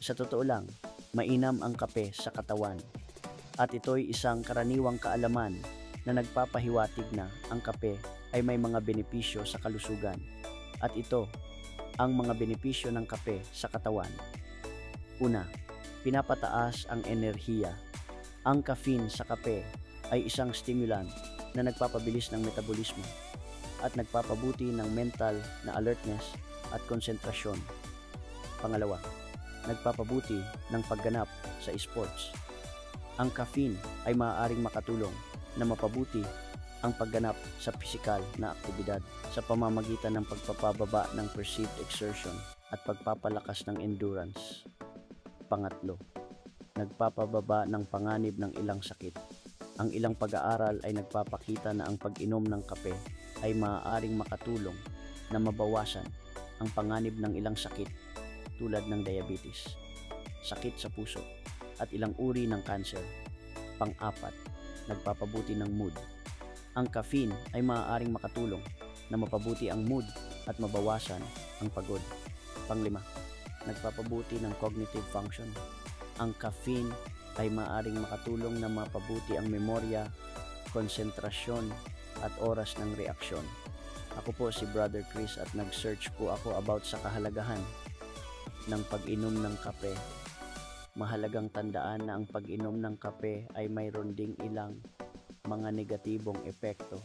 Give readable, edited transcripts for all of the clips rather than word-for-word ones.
Sa totoo lang, mainam ang kape sa katawan at ito'y isang karaniwang kaalaman na nagpapahiwatig na ang kape ay may mga benepisyo sa kalusugan. At ito ang mga benepisyo ng kape sa katawan. Una, pinapataas ang enerhiya. Ang caffeine sa kape ay isang stimulant na nagpapabilis ng metabolismo at nagpapabuti ng mental na alertness at konsentrasyon. Pangalawa, nagpapabuti ng pagganap sa sports. Ang caffeine ay maaaring makatulong na mapabuti ang pagganap sa pisikal na aktibidad sa pamamagitan ng pagpapababa ng perceived exertion at pagpapalakas ng endurance. Pangatlo, nagpapababa ng panganib ng ilang sakit. Ang ilang pag-aaral ay nagpapakita na ang pag-inom ng kape ay maaaring makatulong na mabawasan ang panganib ng ilang sakit tulad ng diabetes, sakit sa puso, at ilang uri ng kanser. Pang-apat, nagpapabuti ng mood. Ang caffeine ay maaaring makatulong na mapabuti ang mood at mabawasan ang pagod. Panglima, nagpapabuti ng cognitive function. Ang caffeine ay maaaring makatulong na mapabuti ang memorya, konsentrasyon, at oras ng reaksyon. Ako po si Brother Chris at nag-search po ako about sa kahalagahan ng pag-inom ng kape. Mahalagang tandaan na ang pag-inom ng kape ay mayroon ding ilang mga negatibong epekto.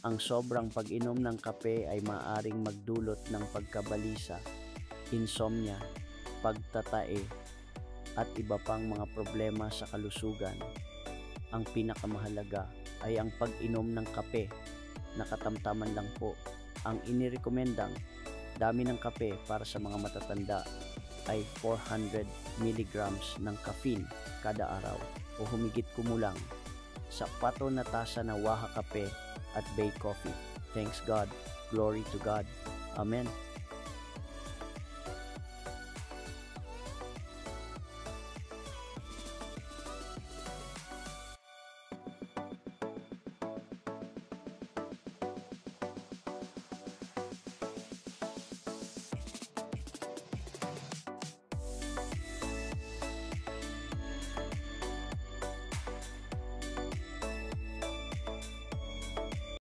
Ang sobrang pag-inom ng kape ay maaaring magdulot ng pagkabalisa, insomnia, pagtatae, at iba pang mga problema sa kalusugan. Ang pinakamahalaga ay ang pag-inom ng kape na katamtaman lang po. Ang inirekomendang dami ng kape para sa mga matatanda ay 400 milligrams ng caffeine kada araw o humigit kumulang sa 4 na tasa na Waha kape at Bay coffee. Thanks God, glory to God. Amen.